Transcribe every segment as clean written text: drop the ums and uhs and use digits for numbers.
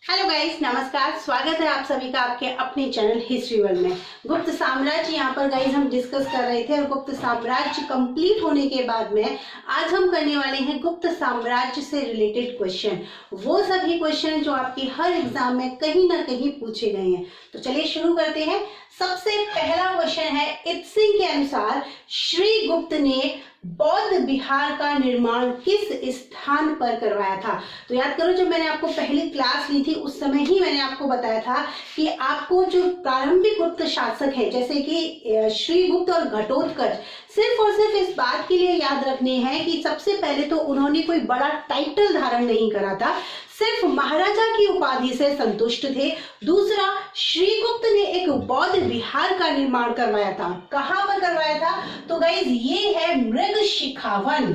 Hello guys, नमस्कार। स्वागत है आप सभी का आपके अपने चैनल हिस्ट्री वर्ल्ड में। गुप्त साम्राज्य यहाँ पर गाइस हम डिस्कस कर रहे थे और गुप्त साम्राज्य कंप्लीट होने के बाद में आज हम करने वाले हैं गुप्त साम्राज्य से रिलेटेड क्वेश्चन, वो सभी क्वेश्चन जो आपके हर एग्जाम में कहीं ना कहीं पूछे गए हैं। तो चलिए शुरू करते हैं। सबसे पहला क्वेश्चन है, इत्सिंग के अनुसार श्रीगुप्त ने बौद्ध विहार का निर्माण किस स्थान पर करवाया था? तो याद करो, जब मैंने आपको पहली क्लास ली थी उस समय ही मैंने आपको बताया था कि आपको जो प्रारंभिक गुप्त शासक है जैसे कि श्रीगुप्त और घटोत्कच, सिर्फ और सिर्फ इस बात के लिए याद रखने हैं कि सबसे पहले तो उन्होंने कोई बड़ा टाइटल धारण नहीं करा था, सिर्फ महाराजा की उपाधि से संतुष्ट थे। दूसरा, श्रीगुप्त ने एक बौद्ध विहार का निर्माण करवाया था। कहां पर करवाया था? तो गाइस ये है मृगशिखावन।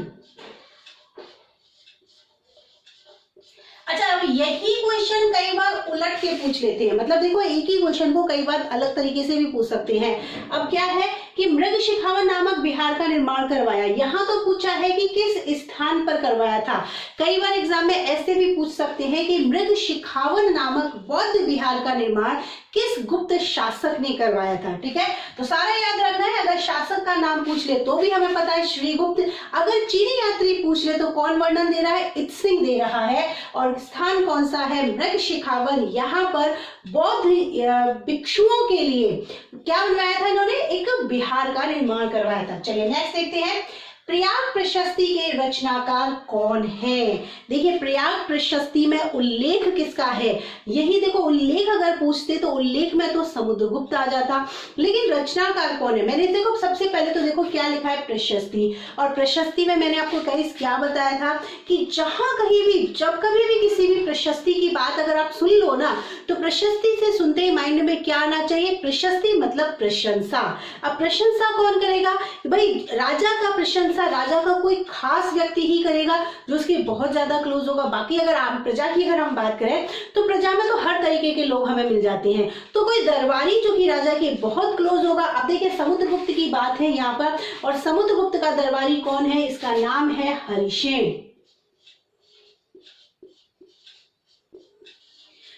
अच्छा, अब यही क्वेश्चन कई बार उलट के पूछ लेते हैं, मतलब देखो एक ही क्वेश्चन को कई बार अलग तरीके से भी पूछ सकते हैं। अब क्या है कि मृगशिखावन नामक विहार का निर्माण करवाया, यहाँ तो पूछा है कि किस स्थान पर करवाया था। कई बार एग्जाम में ऐसे भी पूछ सकते हैं कि मृगशिखावन नामक बौद्ध विहार का निर्माण किस गुप्त शासक ने करवाया था। ठीक है, तो सारा याद रखना है। अगर शासक का नाम पूछ ले तो भी हमें पता है श्रीगुप्त, अगर चीनी यात्री पूछ ले तो कौन वर्णन दे रहा है? इत्सिंग दे रहा है। और स्थान कौन सा है? मृगशिखावन। यहाँ पर बौद्ध भिक्षुओं के लिए क्या बनवाया था? इन्होंने एक विहार का निर्माण करवाया था। चलिए नेक्स्ट देखते हैं, प्रयाग प्रशस्ति के रचनाकार कौन है? देखिए प्रयाग प्रशस्ति में उल्लेख किसका है? यही देखो, उल्लेख अगर पूछते तो उल्लेख में तो समुद्रगुप्त आ जाता, लेकिन रचनाकार कौन है? मैंने देखो सबसे पहले तो देखो क्या लिखा है, प्रशस्ति। और प्रशस्ति में मैंने आपको गाइस क्या बताया था कि जहां कहीं भी, जब कभी भी किसी भी प्रशस्ति की बात अगर आप सुन लो ना, तो प्रशस्ति से सुनते ही माइंड में क्या आना चाहिए? प्रशस्ति मतलब प्रशंसा। अब प्रशंसा कौन करेगा? भाई राजा का प्रशंसा राजा का कोई खास व्यक्ति ही करेगा जो उसके बहुत ज्यादा क्लोज होगा। बाकी अगर आप प्रजा की अगर हम बात करें तो प्रजा में तो हर तरीके के लोग हमें मिल जाते हैं, तो कोई दरबारी जो कि राजा के बहुत क्लोज होगा। अब देखिए समुद्रगुप्त की बात है यहाँ पर, और समुद्रगुप्त का दरबारी कौन है? इसका नाम है हरिसेन।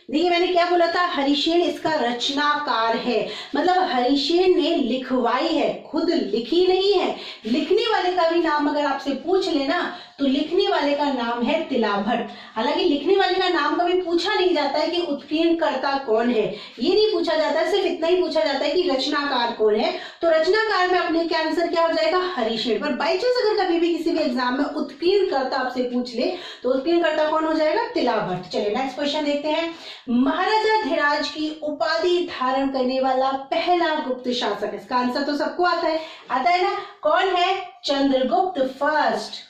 देखिए मैंने क्या बोला था, हरिसेन इसका रचनाकार है, मतलब हरिसेन ने लिखवाई है, खुद लिखी नहीं है। लिखने वाले का भी नाम अगर आपसे पूछ लेना तो लिखने वाले का नाम है तिलाभट्ट। हालांकि लिखने वाले का नाम कभी पूछा नहीं जाता है कि उत्कीर्णकर्ता कौन है, ये नहीं पूछा जाता है, सिर्फ इतना ही पूछा जाता है कि रचनाकार कौन है। तो रचनाकार में अपने क्या आंसर क्या हो जाएगा? हरिसेन। पर बाई चांस अगर कभी भी किसी भी एग्जाम में उत्कीर्णकर्ता आपसे पूछ ले तो उत्कीर्णकर्ता कौन हो जाएगा? तिलाभट्ट। चलिए नेक्स्ट क्वेश्चन देखते हैं, महाराजा धीराज की उपाधि धारण करने वाला पहला गुप्त शासक। इसका आंसर तो सबको आता है ना? कौन है? चंद्रगुप्त फर्स्ट।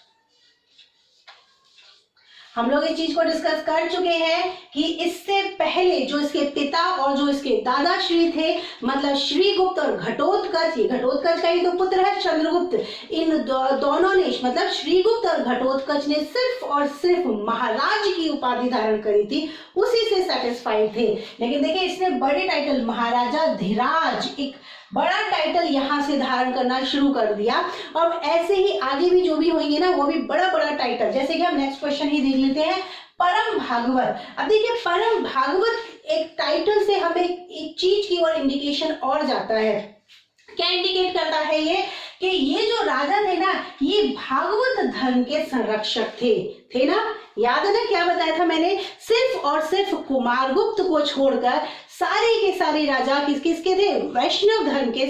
हम लोग इस चीज को डिस्कस कर चुके हैं कि इससे पहले जो इसके पिता और जो इसके दादाश्री थे, मतलब श्रीगुप्त और घटोत्कच, ये घटोत्कच का ही तो पुत्र है चंद्रगुप्त, इन दोनों ने, मतलब श्रीगुप्त और घटोत्कच ने सिर्फ और सिर्फ महाराज की उपाधि धारण करी थी, उसी से सेटिस्फाइड थे। लेकिन देखिए इसने बड़े टाइटल, महाराजा धीराज, एक बड़ा टाइटल यहां से धारण करना शुरू कर दिया। और ऐसे ही आगे भी जो भी होंगे ना, वो भी बड़ा बड़ा टाइटल, जैसे कि हम नेक्स्ट क्वेश्चन ही देख लेते हैं, परम भागवत। अब देखिए परम भागवत एक टाइटल से हमें एक चीज की और इंडिकेशन और जाता है। क्या इंडिकेट करता है ये? कि ये जो राजा थे ना, ये भागवत धर्म के संरक्षक थे ना? याद है ना क्या बताया था मैंने? सिर्फ और सिर्फ कुमारगुप्त को छोड़कर सारे के सारे राजा किसके थे? वैष्णव धर्म के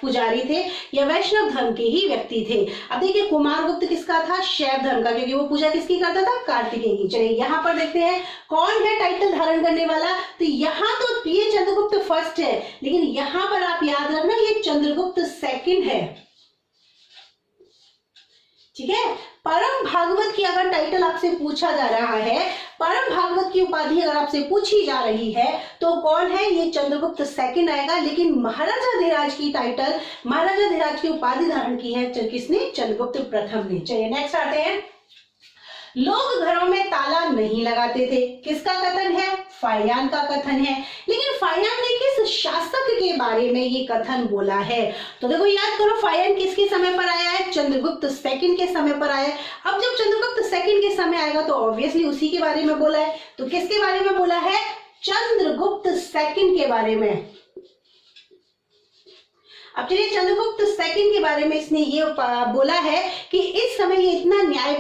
पुजारी थे या वैष्णव धर्म के ही व्यक्ति थे। अब देखिए कुमारगुप्त किसका था? शैव धर्म का, क्योंकि वो पूजा किसकी करता था? कार्तिकेय की। चलिए यहाँ पर देखते हैं कौन है टाइटल धारण करने वाला। तो यहाँ तो ये चंद्रगुप्त फर्स्ट है, लेकिन यहाँ पर आप याद रखना ये चंद्रगुप्त सेकंड है। ठीक है, परम भागवत की अगर टाइटल आपसे पूछा जा रहा है, परम भागवत की उपाधि अगर आपसे पूछी जा रही है तो कौन है? ये चंद्रगुप्त सेकंड आएगा। लेकिन महाराजा धीराज की टाइटल, महाराजा धीराज की उपाधि धारण की है किसने? चंद्रगुप्त प्रथम ने। चलिए नेक्स्ट आते हैं, लोग घरों में ताला नहीं लगाते थे, किसका कथन है? फाहियान का कथन है। लेकिन फाहियान ने किस शासक के बारे में ये कथन बोला है? तो देखो याद करो, फाहियान किसके समय पर आया है? चंद्रगुप्त सेकंड के समय पर आया है। अब जब चंद्रगुप्त सेकंड के समय आएगा तो ऑब्वियसली उसी के बारे में बोला है। तो किसके बारे में बोला है? चंद्रगुप्त सेकंड के बारे में। अब चलिए चंद्रगुप्त सेकंड के बारे में इसने ये बोला है कि इस समय ये इतना न्याय,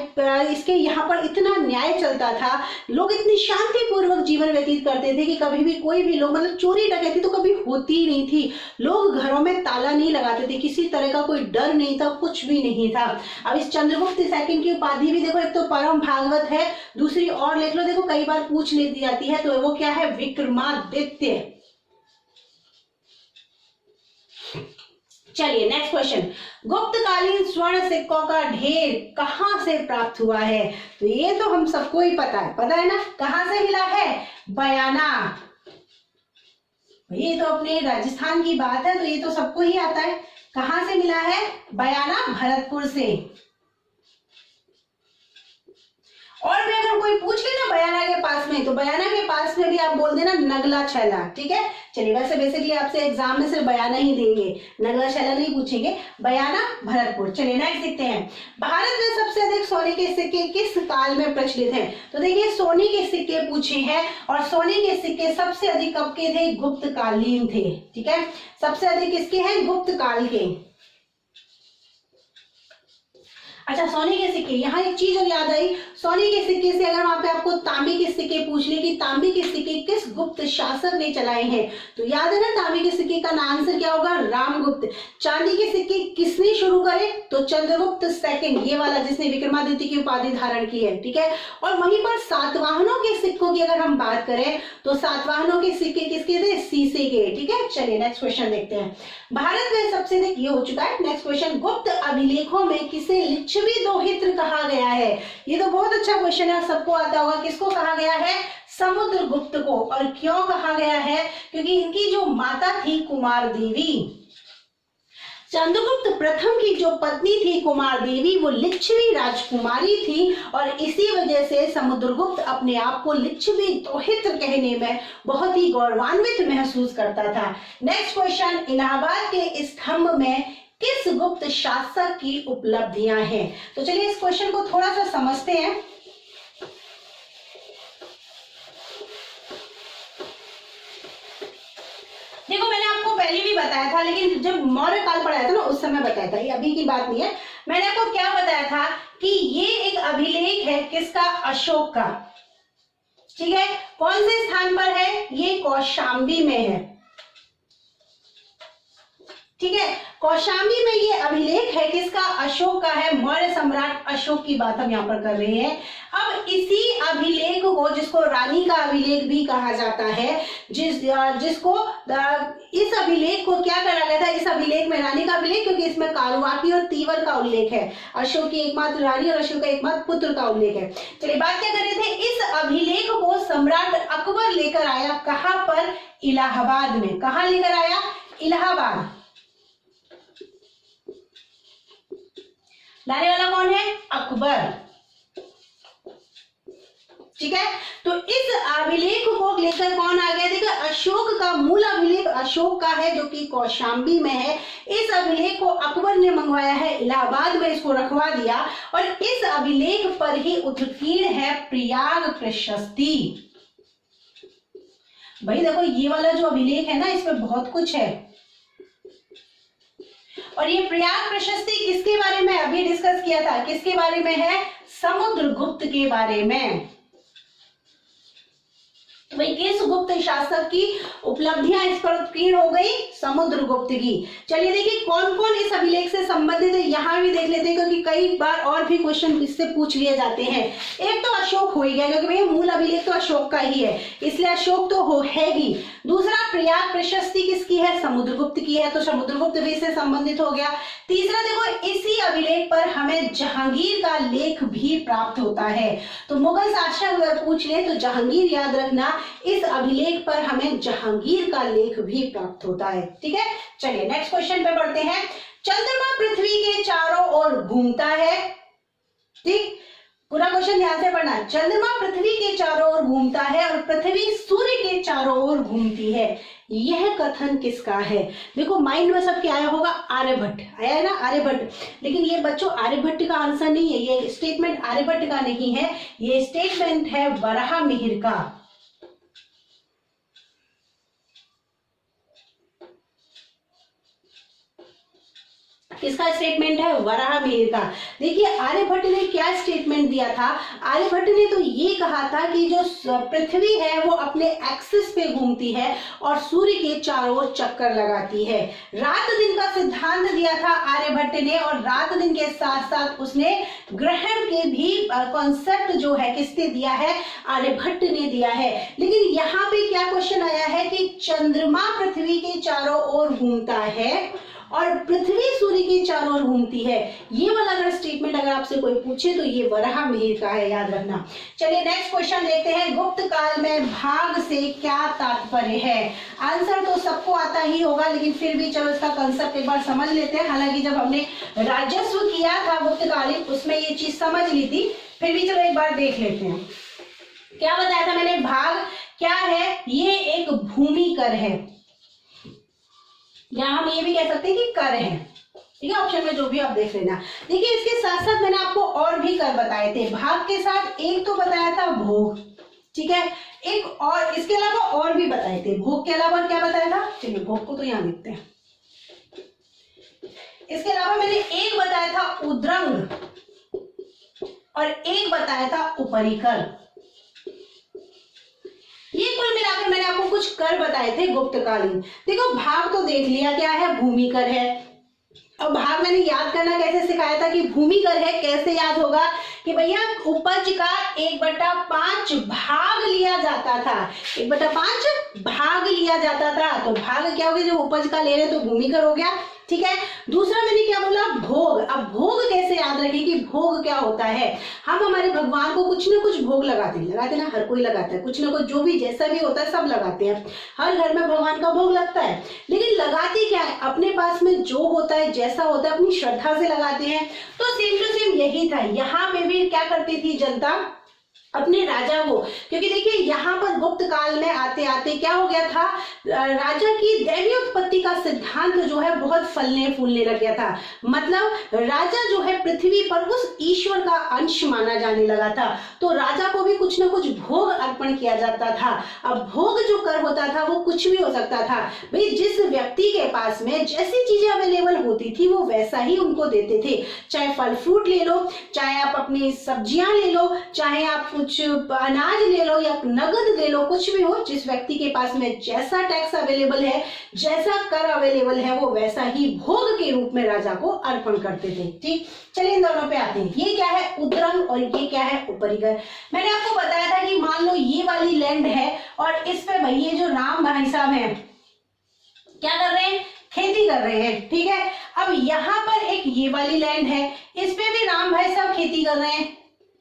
इसके यहाँ पर इतना न्याय चलता था, लोग इतनी शांतिपूर्वक जीवन व्यतीत करते थे कि कभी भी कोई भी लोग, मतलब चोरी डकैती तो कभी होती ही नहीं थी, लोग घरों में ताला नहीं लगाते थे, किसी तरह का कोई डर नहीं था, कुछ भी नहीं था। अब इस चंद्रगुप्त सेकंड की उपाधि भी देखो, एक तो परम भागवत है, दूसरी और लिख लो, देखो कई बार पूछ ली जाती है, तो वो क्या है, विक्रमादित्य। चलिए नेक्स्ट क्वेश्चन, गुप्तकालीन स्वर्ण सिक्कों का ढेर कहां से प्राप्त हुआ है? तो ये तो हम सबको ही पता है ना, कहां से मिला है? बयाना। ये तो अपने राजस्थान की बात है, तो ये तो सबको ही आता है। कहां से मिला है? बयाना, भरतपुर से। और भी अगर कोई पूछ ले ना बयाना के पास में, तो बयाना के पास में भी आप बोल देना नगला छैला, ठीक है। चलिए वैसे बेसिकली आपसे एग्जाम में सिर्फ बयाना ही देंगे, नगला छैला नहीं पूछेंगे, बयाना भरतपुर। चलिए नेक्स्ट देखते हैं, भारत में सबसे अधिक सोने के सिक्के किस काल में प्रचलित हैं? तो देखिए सोने के सिक्के पूछे हैं, और सोने के सिक्के सबसे अधिक कब के थे? गुप्त कालीन थे, ठीक है। सबसे अधिक किसके हैं? गुप्त काल के। अच्छा सोने के सिक्के, यहाँ एक चीज और याद आई, सोने के सिक्के से अगर वहां पे आपको तांबे के सिक्के पूछ ले कि तांबे के सिक्के किस गुप्त शासक ने चलाए हैं, तो याद है ना तांबे के सिक्के का आंसर क्या होगा? रामगुप्त। चांदी के सिक्के किसने शुरू करे? तो चंद्रगुप्त सेकंड, ये वाला जिसने विक्रमादित्य की उपाधि धारण की है, ठीक है। और वहीं पर सातवाहनों के सिक्कों की अगर हम बात करें, तो सातवाहनों के सिक्के किसके थे? शीशे के, ठीक है। चलिए नेक्स्ट क्वेश्चन देखते हैं, भारत में सबसे अधिक, ये हो चुका है। नेक्स्ट क्वेश्चन, गुप्त अभिलेखों में किसे लिच्छवी दोहित्र कहा गया है? ये तो बहुत अच्छा क्वेश्चन है, सबको आता होगा। किसको कहा गया है? समुद्रगुप्त को। और क्यों कहा गया है? क्योंकि इनकी जो माता थी कुमार देवी, चंद्रगुप्त प्रथम की जो पत्नी थी कुमार देवी, वो लिच्छवी राजकुमारी थी, और इसी वजह से समुद्रगुप्त अपने आप को लिच्छवी दोहित्र कहने में बहुत ही गौरवान्वित महसूस करता था। नेक्स्ट क्वेश्चन, इलाहाबाद के स्तंभ में किस गुप्त शासक की उपलब्धियां हैं? तो चलिए इस क्वेश्चन को थोड़ा सा समझते हैं। देखो मैंने आपको पहले भी बताया था, लेकिन जब मौर्य काल पढ़ाया था ना उस समय बताया था, ये अभी की बात नहीं है। मैंने आपको क्या बताया था कि ये एक अभिलेख है किसका? अशोक का, ठीक है। कौन से स्थान पर है? ये कौशाम्बी में है, ठीक है। कौशाम्बी में ये अभिलेख है किसका? अशोक का है, मौर्य सम्राट अशोक की बात हम यहाँ पर कर रहे हैं। अब इसी अभिलेख को, जिसको रानी का अभिलेख भी कहा जाता है, जिसको इस अभिलेख को क्या करा गया था? इस अभिलेख में रानी का अभिलेख, क्योंकि इसमें कारुवाकी और तीवर का उल्लेख है, अशोक की एकमात्र रानी और अशोक का एकमात्र पुत्र का उल्लेख है। चलिए बात क्या कर रहे थे, इस अभिलेख को सम्राट अकबर लेकर आया, कहां पर? इलाहाबाद में। कहां लेकर आया? इलाहाबाद। लाने वाला कौन है? अकबर, ठीक है। तो इस अभिलेख को लेकर कौन आ गया? देखिए अशोक का मूल अभिलेख अशोक का है, जो कि कौशाम्बी में है। इस अभिलेख को अकबर ने मंगवाया है, इलाहाबाद में इसको रखवा दिया, और इस अभिलेख पर ही उत्कीर्ण है प्रयाग प्रशस्ति। भाई देखो ये वाला जो अभिलेख है ना, इसमें बहुत कुछ है। और ये प्रयाग प्रशस्ति किसके बारे में अभी डिस्कस किया था? किसके बारे में है? समुद्रगुप्त के बारे में। तो भाई किस गुप्त शासक की उपलब्धियां इस पर उत्कीर्ण हो गई? समुद्रगुप्त की। चलिए देखिए कौन कौन इस अभिलेख से संबंधित है, यहां भी देख लेते हैं, क्योंकि कई बार और भी क्वेश्चन इससे पूछ लिए जाते हैं। एक तो अशोक हो ही गया, क्योंकि भैया मूल अभिलेख तो अशोक का ही है, इसलिए अशोक तो हो है ही। दूसरा प्रयाग प्रशस्ति किसकी है? समुद्रगुप्त की है, तो समुद्रगुप्त भी इससे संबंधित हो गया। तीसरा देखो इसी अभिलेख पर हमें जहांगीर का लेख भी प्राप्त होता है। तो मुगल शासक अगर पूछ ले तो जहांगीर याद रखना, इस अभिलेख पर हमें जहांगीर का लेख भी प्राप्त होता है, ठीक है। चलिए नेक्स्ट क्वेश्चन पे बढ़ते हैं। चंद्रमा पृथ्वी के चारों ओर घूमता है, ठीक, पूरा क्वेश्चन ध्यान से पढ़ना। चंद्रमा पृथ्वी के चारों ओर घूमता है और पृथ्वी सूर्य के चारों ओर घूमती है, यह कथन किसका है? देखो माइंड में सबके आया होगा आर्यभट्ट, आया है ना आर्यभट्ट, लेकिन ये बच्चों आर्यभट्ट का आंसर नहीं है, ये स्टेटमेंट आर्यभट्ट का नहीं है, ये स्टेटमेंट है वराहमिहिर का। किसका स्टेटमेंट है? वराहमिहिर का। देखिए आर्यभट्ट ने क्या स्टेटमेंट दिया था? आर्यभट्ट ने तो ये कहा था कि जो पृथ्वी है वो अपने एक्सिस पे घूमती है और सूर्य के चारों ओर चक्कर लगाती है। रात दिन का सिद्धांत दिया था आर्यभट्ट ने, और रात दिन के साथ साथ उसने ग्रहण के भी कॉन्सेप्ट जो है किसने दिया है? आर्यभट्ट ने दिया है। लेकिन यहाँ पे क्या क्वेश्चन आया है कि चंद्रमा पृथ्वी के चारों ओर घूमता है और पृथ्वी सूर्य के चारों ओर घूमती है। ये वाला अगर स्टेटमेंट अगर आपसे कोई पूछे तो ये वराहमिहिर का है, याद रखना। चलिए नेक्स्ट क्वेश्चन देखते हैं। गुप्त काल में भाग से क्या तात्पर्य है? आंसर तो सबको आता ही होगा, लेकिन फिर भी चलो इसका कंसेप्ट एक बार समझ लेते हैं। हालांकि जब हमने राजस्व किया था गुप्तकालीन उसमें ये चीज समझ ली थी, फिर भी चलो एक बार देख लेते हैं। क्या बताया था मैंने? भाग क्या है? ये एक भूमि कर है, या हम ये भी कह सकते हैं कि कर है। ठीक है, ऑप्शन में जो भी आप देख लेना। देखिए इसके साथ साथ मैंने आपको और भी कर बताए थे। भाग के साथ एक तो बताया था भोग, ठीक है, एक और इसके अलावा और भी बताए थे। भोग के अलावा क्या बताया था? चलिए भोग को तो यहां लिखते हैं। इसके अलावा मैंने एक बताया था उद्रंग और एक बताया था उपरिकर। ये कुल मिलाकर मैंने आपको कुछ कर बताए थे गुप्तकालीन। देखो भाग तो देख लिया क्या है? भूमिकर है। अब भाग मैंने याद करना कैसे सिखाया था कि भूमिकर है, कैसे याद होगा कि भैया उपज का 1/5 भाग लिया जाता था। 1/5 भाग लिया जाता था, तो भाग क्या हो गया? जब उपज का ले रहे तो भूमिकर हो गया। ठीक है, दूसरा मैंने क्या बोला? भोग। अब भोग कैसे याद रखें कि भोग क्या होता है? हम हमारे भगवान को कुछ ना कुछ भोग लगाते ना, हर कोई लगाता है कुछ ना कुछ, जो भी जैसा भी होता है सब लगाते हैं। हर घर में भगवान का भोग लगता है, लेकिन लगाते क्या है? अपने पास में जो होता है, जैसा होता है, अपनी श्रद्धा से लगाते हैं। तो सेम टू सेम यही था। यहाँ पे भी क्या करती थी जनता? अपने राजा को, क्योंकि देखिए यहाँ पर गुप्त काल में आते आते क्या हो गया था? राजा की दैवीय उत्पत्ति का सिद्धांत जो है बहुत फलने फूलने लग गया था। मतलब राजा जो है पृथ्वी पर उस ईश्वर का अंश माना जाने लगा था, तो राजा को भी कुछ ना कुछ भोग अर्पण किया जाता था। अब भोग जो कर होता था वो कुछ भी हो सकता था। भाई जिस व्यक्ति के पास में जैसी चीजें अवेलेबल होती थी वो वैसा ही उनको देते थे। चाहे फल फ्रूट ले लो, चाहे आप अपनी सब्जियां ले लो, चाहे आप कुछ अनाज ले लो या नगद ले लो, कुछ भी हो, जिस व्यक्ति के पास में जैसा टैक्स अवेलेबल है, जैसा कर अवेलेबल है, वो वैसा ही भोग के रूप में राजा को अर्पण करते थे। ठीक, चलिए इन दोनों पे आते हैं। ये क्या है? उद्रंग और ये क्या है? उपरिकर। मैंने आपको बताया था कि मान लो ये वाली लैंड है और इस पे भाई ये जो राम भाई साहब हैं क्या कर रहे हैं? खेती कर रहे हैं। ठीक है, अब यहाँ पर एक ये वाली लैंड है, इस पे भी राम भाई साहब खेती कर रहे हैं।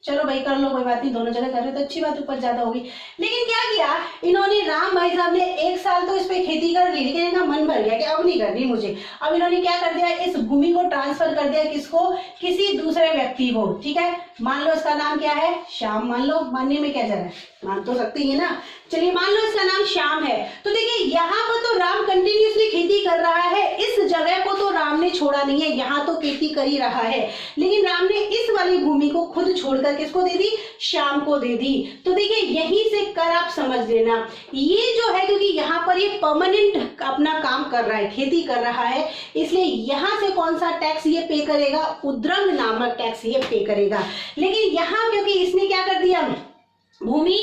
चलो भाई कर लो, कोई बात नहीं, दोनों जगह कर रहे तो अच्छी बात, उपज ज्यादा होगी। लेकिन क्या किया इन्होंने? राम भाई साहब ने एक साल तो इस पे खेती कर ली, लेकिन इनका मन भर गया कि अब नहीं करनी मुझे। अब इन्होंने क्या कर दिया? इस भूमि को ट्रांसफर कर दिया, किसको? किसी दूसरे व्यक्ति को। ठीक है, मान लो इसका नाम क्या है? श्याम। मान लो, मानने में क्या जा रहा है? मान तो सकते हैं ना। चलिए मान लो इसका नाम श्याम है, तो देखिए यहाँ पर तो राम कंटिन्यूसली खेती कर रहा है, इस जगह को तो राम ने छोड़ा नहीं है, यहाँ तो खेती कर ही रहा है। लेकिन राम ने इस वाली भूमि को खुद छोड़कर किसको दे दी? श्याम को दे दी। तो देखिए यहीं से कर आप समझ लेना, ये जो है क्योंकि यहाँ पर ये परमानेंट अपना काम कर रहा है, खेती कर रहा है, इसलिए यहाँ से कौन सा टैक्स ये पे करेगा? उद्रंग नामक टैक्स ये पे करेगा। लेकिन यहाँ क्योंकि इसने क्या कर दिया? भूमि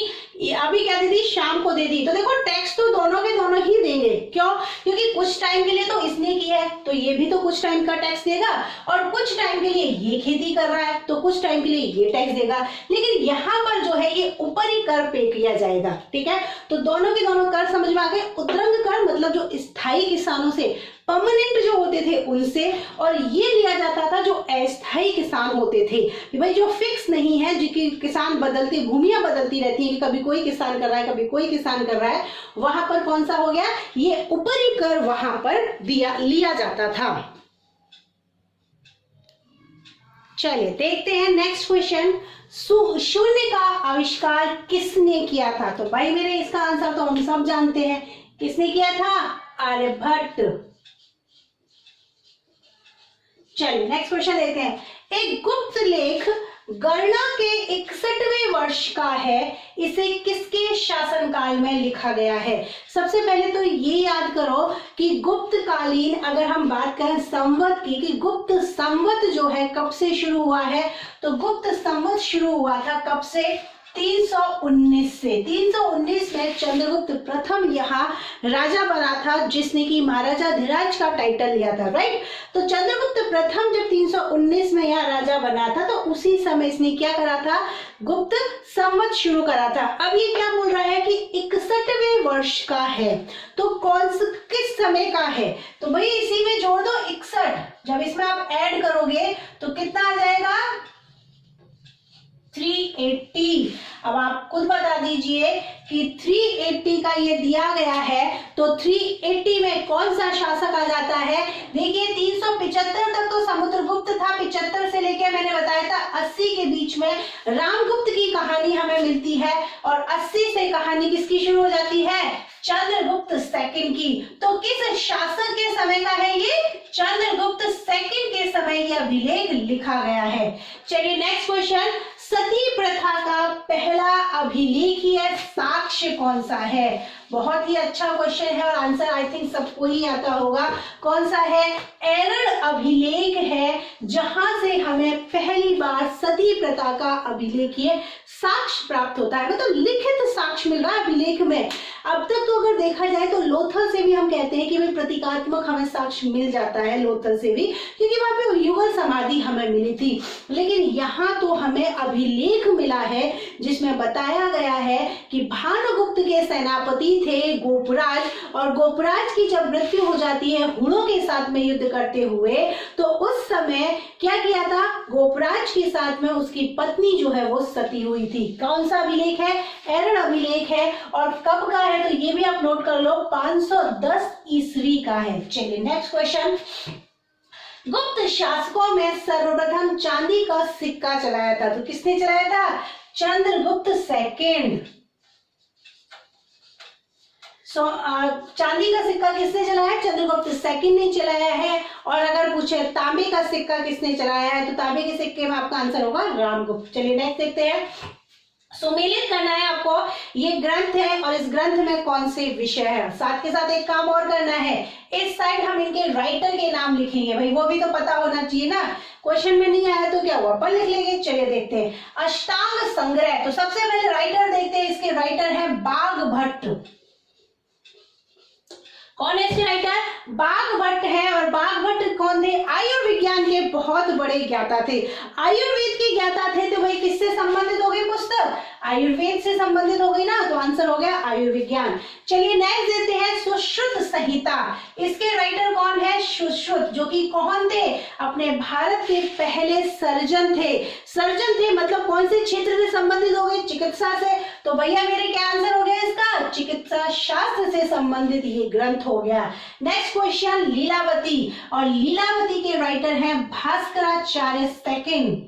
अभी क्या दे दी? शाम को दे दी। तो देखो टैक्स तो दोनों के दोनों ही देंगे। क्यों? क्योंकि कुछ टाइम के लिए तो इसने किया है तो ये भी तो कुछ टाइम का टैक्स देगा, और कुछ टाइम के लिए ये खेती कर रहा है तो कुछ टाइम के लिए ये टैक्स देगा। लेकिन यहाँ पर जो है ये ऊपरी कर पे किया जाएगा। ठीक है, तो दोनों के दोनों कर समझ में आ गए। उद्रंग कर मतलब जो स्थायी किसानों से, परमानेंट जो होते थे उनसे, और ये लिया जाता था जो अस्थायी किसान होते थे कि भाई जो फिक्स नहीं है, जिनकी किसान बदलती, भूमियां बदलती रहती है कि कभी कोई किसान कर रहा है कभी कोई किसान कर रहा है, वहां पर कौन सा हो गया? ये ऊपरी कर वहां पर लिया जाता था। चलिए देखते हैं नेक्स्ट क्वेश्चन। शून्य का आविष्कार किसने किया था? तो भाई मेरे इसका आंसर तो हम सब जानते हैं, किसने किया था? आर्यभट्ट। चलिए नेक्स्ट क्वेश्चन लेते हैं। एक गुप्त लेख गणना के 61वें वर्ष वर्ष का है, इसे किसके शासनकाल में लिखा गया है? सबसे पहले तो ये याद करो कि गुप्त कालीन, अगर हम बात करें संवत की, कि गुप्त संवत जो है कब से शुरू हुआ है, तो गुप्त संवत शुरू हुआ था कब से? 319 से। 319 में चंद्रगुप्त प्रथम यहाँ राजा बना था, जिसने कि महाराजा धीराज का टाइटल लिया था, राइट। तो चंद्रगुप्त प्रथम जब 319 में यहाँ राजा बना था, तो उसी समय इसने क्या करा था? गुप्त संवत शुरू करा था। अब ये क्या बोल रहा है कि 61वें वर्ष का है, तो किस समय का है? तो भाई इसी में जोड़ दो 61, जब इसमें आप ऐड करोगे तो कितना आ जाएगा? 380। अब आप खुद बता दीजिए कि 380 का ये दिया गया है, तो 380 में कौन सा शासक आ जाता है? देखिए 375 तक तो समुद्रगुप्त था, 75 से लेके मैंने बताया था 80 के बीच में रामगुप्त की कहानी हमें मिलती है, और 80 से कहानी किसकी शुरू हो जाती है? चंद्रगुप्त सेकंड की। तो किस शासक के समय का है ये? चंद्रगुप्त सेकंड के समय यह अभिलेख लिखा गया है। चलिए नेक्स्ट क्वेश्चन, सती प्रथा का पहला अभिलेखीय साक्ष्य कौन सा है? बहुत ही अच्छा क्वेश्चन है और आंसर आई थिंक सबको ही आता होगा। कौन सा है? एरड़ अभिलेख है, जहां से हमें पहली बार सती प्रथा का अभिलेखीय साक्ष्य प्राप्त होता है, मतलब लिखित साक्ष्य मिल रहा है अभिलेख में। अब तक तो अगर देखा जाए तो लोथल से भी हम कहते हैं कि भाई प्रतीकात्मक हमें साक्ष्य मिल जाता है, लोथल से भी, क्योंकि वहां पे युगल समाधि हमें मिली थी। लेकिन यहाँ तो हमें अभिलेख मिला है जिसमें बताया गया है कि भानुगुप्त के सेनापति थे गोपराज, और गोपराज की जब मृत्यु हो जाती है हुणों के साथ में युद्ध करते हुए, तो उस समय क्या किया था? गोपराज के साथ में उसकी पत्नी जो है वो सती हुई थी। कौन सा अभिलेख है? एरड़ अभिलेख है। और कब का है? तो ये भी आप नोट कर लो, 510 ईस्वी का है। चलिए नेक्स्ट क्वेश्चन, गुप्त शासकों में सर्वप्रथम चांदी का सिक्का चलाया था, तो किसने चलाया था? चंद्रगुप्त सेकंड। चांदी का सिक्का किसने चलाया? चंद्रगुप्त सेकंड ने चलाया है। और अगर पूछे तांबे का सिक्का किसने चलाया है, तो तांबे के सिक्के में आपका आंसर होगा रामगुप्त। चलिए नेक्स्ट देखते हैं। सुमेलित करना है आपको, ये ग्रंथ है और इस ग्रंथ में कौन से विषय है। साथ के साथ एक काम और करना है, इस साइड हम इनके राइटर के नाम लिखेंगे, भाई वो भी तो पता होना चाहिए ना। क्वेश्चन में नहीं आया तो क्या हुआ, अपन लिख लेंगे। चलिए देखते हैं, अष्टांग संग्रह। तो सबसे पहले राइटर देखते हैं, इसके राइटर है बाघभट्ट। कौन है इसके राइटर? बाघभट्ट है। और बाघभट्ट कौन थे? आयुर्विज्ञान के बहुत बड़े ज्ञाता थे। आयुर्वेद के ज्ञाता थे, तो भाई किससे संबंधित हो गई पुस्तक? आयुर्वेद से संबंधित हो गई ना, तो आंसर हो गया आयुर्विज्ञान। चलिए नेक्स्ट देते हैं सुश्रुत संहिता। इसके राइटर कौन है? सुश्रुत, जो कि कौन थे? अपने भारत के पहले सर्जन थे। सर्जन थे मतलब कौन से क्षेत्र से संबंधित हो गए? चिकित्सा से। तो भैया मेरे क्या आंसर हो गया इसका? चिकित्सा शास्त्र से संबंधित ये ग्रंथ हो गया। Next question, Lilavati. और लीलावती के राइटर हैं भास्कराचार्य सेकंड।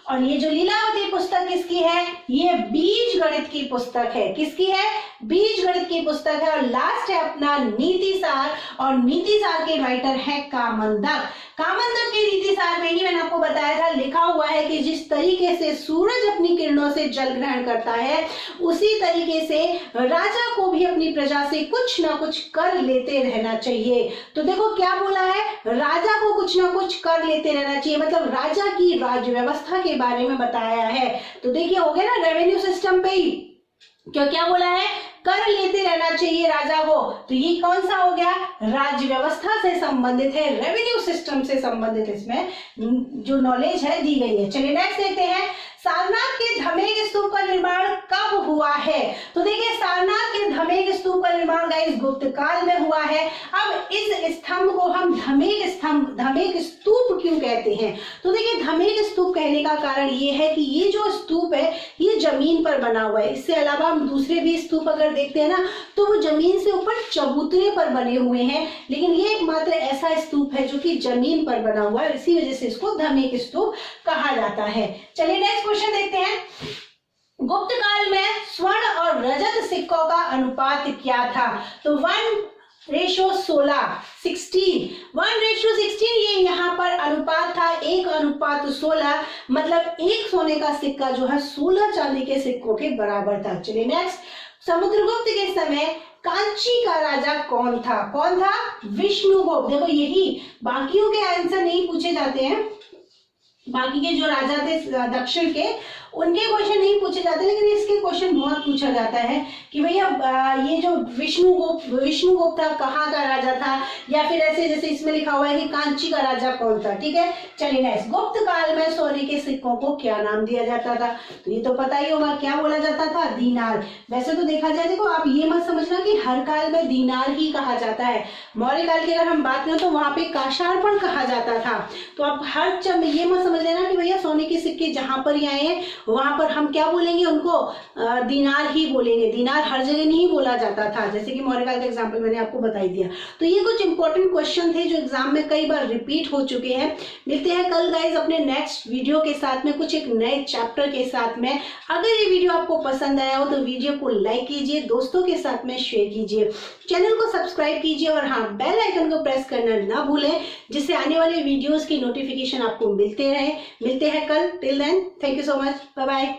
और ये जो लीलावती पुस्तक किसकी है? ये बीज गणित की पुस्तक है। किसकी है? बीज गणित की पुस्तक है। और लास्ट है अपना नीतिसार, और नीतिसार के राइटर है कामंदक। कामंदक के नीतिसार में ही मैंने आपको बताया था, लिखा हुआ है कि जिस तरीके से सूरज अपनी किरणों से जल ग्रहण करता है, उसी तरीके से राजा को भी अपनी प्रजा से कुछ ना कुछ कर लेते रहना चाहिए। तो देखो क्या बोला है, राजा को कुछ ना कुछ कर लेते रहना चाहिए, मतलब राजा की राज्य व्यवस्था के बारे में बताया है। तो देखिए हो गया ना रेवेन्यू सिस्टम पे ही, क्या बोला है? कर लेते रहना चाहिए राजा को। तो ये कौन सा हो गया? राज्य व्यवस्था से संबंधित है, रेवेन्यू सिस्टम से संबंधित इसमें जो नॉलेज है दी गई है। चलिए नेक्स्ट देखते हैं, सारनाथ के धमेक स्तूप का निर्माण कब हुआ है? तो देखिए सारनाथ के धमेक स्तूप का निर्माण गाइस गुप्त काल में हुआ है। अब इस स्तंभ को हम धमेक स्तूप क्यों कहते हैं? तो देखिए धमेक स्तूप कहने का कारण ये है कि ये जो स्तूप है ये जमीन पर बना हुआ है। इससे अलावा हम दूसरे भी स्तूप अगर देखते हैं ना, तो वो जमीन से ऊपर चबूतरे पर बने हुए हैं, लेकिन ये एकमात्र ऐसा स्तूप है जो कि जमीन पर बना हुआ है, इसी वजह से इसको धमेक स्तूप कहा जाता है। चलिए नेक्स्ट क्वेश्चन देखते हैं, गुप्त काल में स्वर्ण और रजत सिक्कों का अनुपात क्या था? तो 1:16 1:16 ये यहाँ पर अनुपात था, 1:16 अनुपात 16, मतलब एक सोने का सिक्का जो है 16 चांदी के सिक्कों के बराबर था। चलिए नेक्स्ट, समुद्रगुप्त के समय कांची का राजा कौन था? कौन था? विष्णुगुप्त। देखो यही बाकियों के आंसर नहीं पूछे जाते हैं, बाकी के जो राजा थे दक्षिण के, उनके क्वेश्चन नहीं पूछे जाते, लेकिन इसके क्वेश्चन बहुत पूछा जाता है कि भैया ये जो विष्णुगुप्त था कहाँ का राजा था, या फिर ऐसे जैसे इसमें लिखा हुआ है कि कांची का राजा कौन था। ठीक है, चलिए नेक्स्ट, गुप्त काल में सोने के सिक्कों को क्या नाम दिया जाता था? तो ये तो पता ही होगा, क्या बोला जाता था? दीनार। वैसे तो देखा जाए, देखो आप ये मत समझना कि हर काल में दीनार ही कहा जाता है। मौर्य काल की अगर हम बात करें तो वहां पे काशार्पण कहा जाता था। तो आप हर ये मत समझ लेना कि भैया सोने के सिक्के जहां पर ही आए हैं वहां पर हम क्या बोलेंगे, उनको दीनार ही बोलेंगे। दीनार हर जगह नहीं बोला जाता था, जैसे कि मौर्य काल का एग्जांपल मैंने आपको बता ही दिया। तो ये कुछ इंपॉर्टेंट क्वेश्चन थे जो एग्जाम में कई बार रिपीट हो चुके हैं। मिलते हैं कल गाइज अपने नेक्स्ट वीडियो के साथ में, कुछ एक नए चैप्टर के साथ में। अगर ये वीडियो आपको पसंद आया हो तो वीडियो को लाइक कीजिए, दोस्तों के साथ में शेयर कीजिए, चैनल को सब्सक्राइब कीजिए और हाँ, बेल आइकन को प्रेस करना ना भूलें, जिससे आने वाले वीडियोस की नोटिफिकेशन आपको मिलते रहे। मिलते हैं कल, till then thank you so much, bye bye.